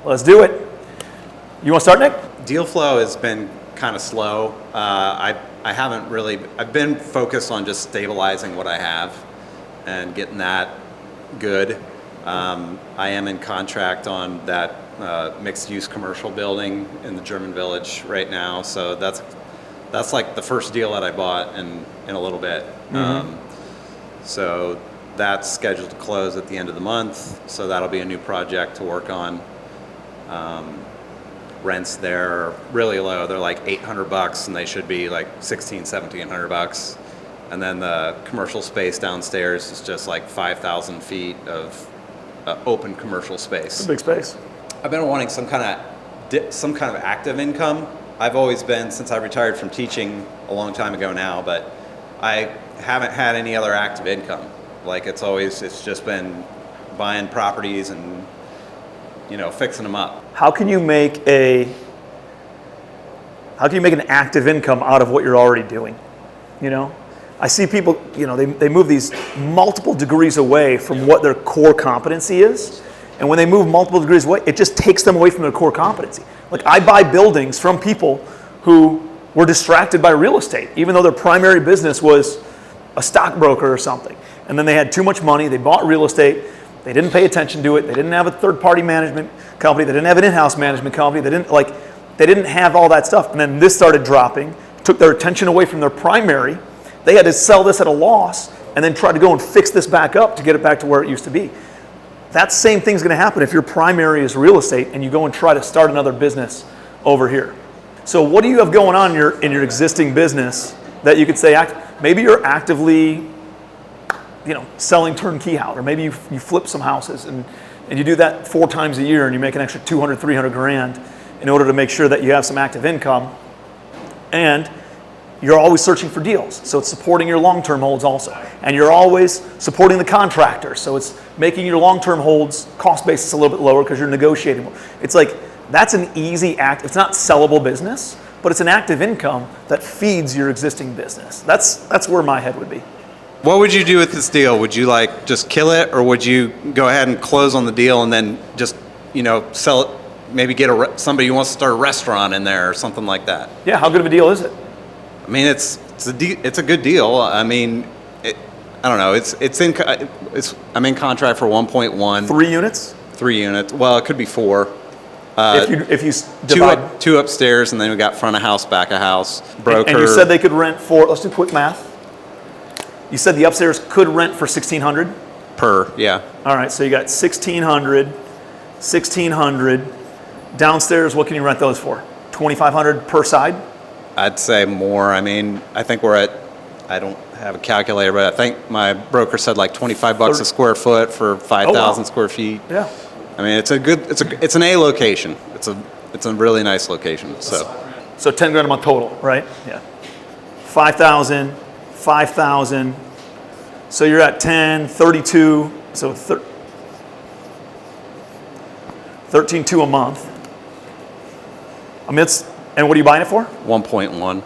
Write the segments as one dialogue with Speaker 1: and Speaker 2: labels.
Speaker 1: Let's do it. You want to start, Nick?
Speaker 2: Deal flow has been kind of slow. I haven't really, I've been focused on just stabilizing what I have and getting that good. I am in contract on that mixed-use commercial building in the German Village right now, so that's like the first deal that I bought in a little bit. So that's scheduled to close at the end of the month, so that'll be a new project to work on. Rents there are really low. They're like $800 and they should be like $1,700 and then the commercial space downstairs is just like 5,000 feet of open commercial space.
Speaker 1: It's a big space.
Speaker 2: I've been wanting some kind of active income. I've always been, since I retired from teaching a long time ago now, but I haven't had any other active income. Like it's just been buying properties and fixing them up.
Speaker 1: How can you make an active income out of what you're already doing? I see people, they move these multiple degrees away from what their core competency is. And when they move multiple degrees away, it just takes them away from their core competency. Like I buy buildings from people who were distracted by real estate, even though their primary business was a stockbroker or something. And then they had too much money, they bought real estate, they didn't pay attention to it, they didn't have a third-party management company, they didn't have an in-house management company, they didn't have all that stuff. And then this started dropping, took their attention away from their primary. They had to sell this at a loss and then try to go and fix this back up to get it back to where it used to be. That same thing's going to happen if your primary is real estate and you go and try to start another business over here. So what do you have going on in your existing business that you could say, maybe you're actively selling turnkey house, or maybe you flip some houses and you do that 4 times a year and you make an extra 200, 300 grand in order to make sure that you have some active income, and you're always searching for deals. So it's supporting your long-term holds also. And you're always supporting the contractor. So it's making your long-term holds cost basis a little bit lower because you're negotiating more. It's like, that's an easy act. It's not sellable business, but it's an active income that feeds your existing business. That's where my head would be.
Speaker 2: What would you do with this deal? Would you just kill it, or would you go ahead and close on the deal and then just sell it? Maybe get somebody who wants to start a restaurant in there or something like that.
Speaker 1: Yeah, how good of a deal is it?
Speaker 2: I mean, it's a good deal. I mean, I don't know. I'm in contract for 1.1.
Speaker 1: 3 units?
Speaker 2: 3 units. Well, it could be 4.
Speaker 1: If you divide
Speaker 2: 2 upstairs, and then we got front of house, back of house, broker.
Speaker 1: And you said they could rent for. Let's do quick math. You said the upstairs could rent for $1,600
Speaker 2: per. Yeah.
Speaker 1: All right, so you got $1,600. Downstairs, what can you rent those for? $2,500 per side?
Speaker 2: I'd say more. I mean, I think we're at, I don't have a calculator, but I think my broker said like $25 a square foot for 5,000 square feet.
Speaker 1: Yeah.
Speaker 2: I mean, it's an A location. It's a really nice location.
Speaker 1: So 10 grand a month total, right? Yeah. 5,000. So you're at 10, 32. So 13.2 a month. I mean, and what are you buying it for?
Speaker 2: 1.1.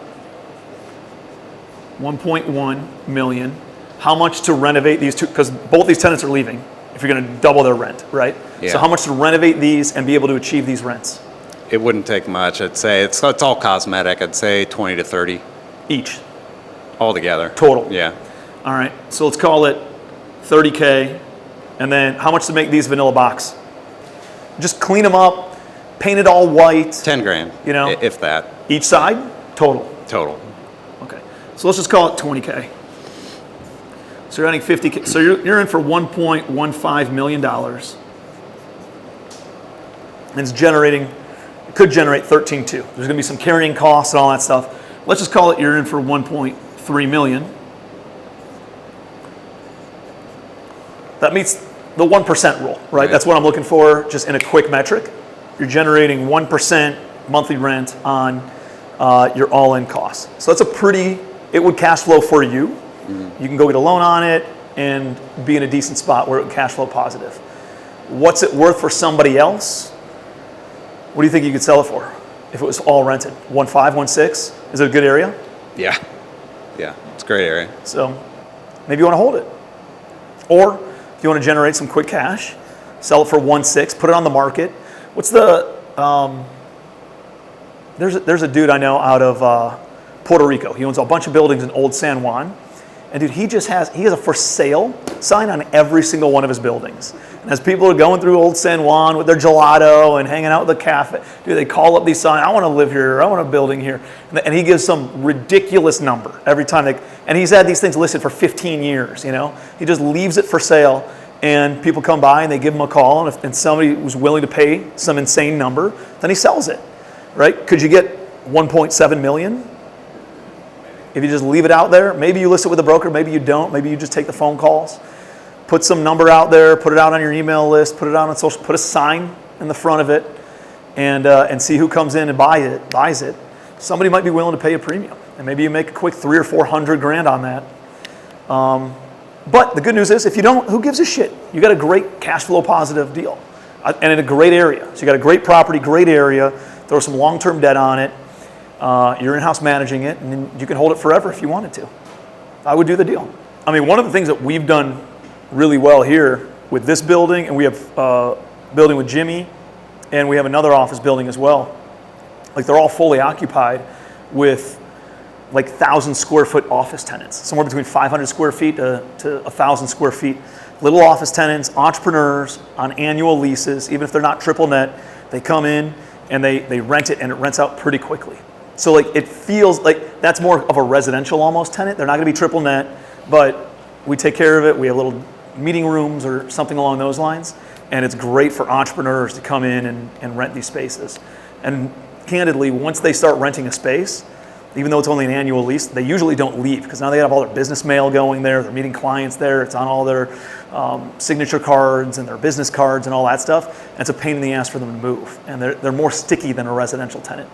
Speaker 1: 1.1 million. How much to renovate these two? Because both these tenants are leaving if you're going to double their rent, right?
Speaker 2: Yeah.
Speaker 1: So how much to renovate these and be able to achieve these rents?
Speaker 2: It wouldn't take much. I'd say it's all cosmetic. I'd say 20 to 30.
Speaker 1: Each?
Speaker 2: Altogether.
Speaker 1: Total?
Speaker 2: Yeah.
Speaker 1: All right. So let's call it 30K. And then how much to make these vanilla box? Just clean them up, paint it all white.
Speaker 2: 10 grand. If that.
Speaker 1: Each side? Total?
Speaker 2: Total.
Speaker 1: Okay. So let's just call it 20K. So you're adding 50K. So you're in for $1.15 million. And it's it could generate 13.2. There's going to be some carrying costs and all that stuff. Let's just call it you're in for 1.3 million. That meets the 1% rule, right? That's what I'm looking for, just in a quick metric. You're generating 1% monthly rent on your all-in costs. So that's it would cash flow for you. Mm-hmm. You can go get a loan on it and be in a decent spot where it would cash flow positive. What's it worth for somebody else? What do you think you could sell it for if it was all rented? 1.5, 1.6? Is it a good area?
Speaker 2: Yeah. Yeah, it's a great area.
Speaker 1: So maybe you want to hold it. Or if you want to generate some quick cash, sell it for 1.6, put it on the market. What's the, there's a dude I know out of Puerto Rico. He owns a bunch of buildings in Old San Juan. And dude, he has a for sale sign on every single one of his buildings. And as people are going through Old San Juan with their gelato and hanging out at the cafe, dude, they call up these signs, I want to live here, I want a building here. And he gives some ridiculous number every time and he's had these things listed for 15 years, you know? He just leaves it for sale and people come by and they give him a call and somebody was willing to pay some insane number, then he sells it, right? Could you get 1.7 million? If you just leave it out there, maybe you list it with a broker, maybe you don't, maybe you just take the phone calls, put some number out there, put it out on your email list, put it out on social, put a sign in the front of it, and see who comes in and buys it. Somebody might be willing to pay a premium, and maybe you make a quick 300 or 400 grand on that. But the good news is, if you don't, who gives a shit? You got a great cash flow positive deal, and in a great area. So you got a great property, great area. Throw some long-term debt on it. You're in-house managing it, and then you can hold it forever if you wanted to. I would do the deal. I mean, one of the things that we've done really well here with this building, and we have a building with Jimmy, and we have another office building as well. Like, they're all fully occupied with like 1,000 square foot office tenants, somewhere between 500 square feet to 1,000 square feet. Little office tenants, entrepreneurs on annual leases, even if they're not triple net, they come in and they rent it, and it rents out pretty quickly. So like, it feels like that's more of a residential almost tenant. They're not going to be triple net, but we take care of it. We have little meeting rooms or something along those lines, and it's great for entrepreneurs to come in and rent these spaces. And candidly, once they start renting a space, even though it's only an annual lease, they usually don't leave, because now they have all their business mail going there, they're meeting clients there, it's on all their signature cards and their business cards and all that stuff, and it's a pain in the ass for them to move. And they're more sticky than a residential tenant.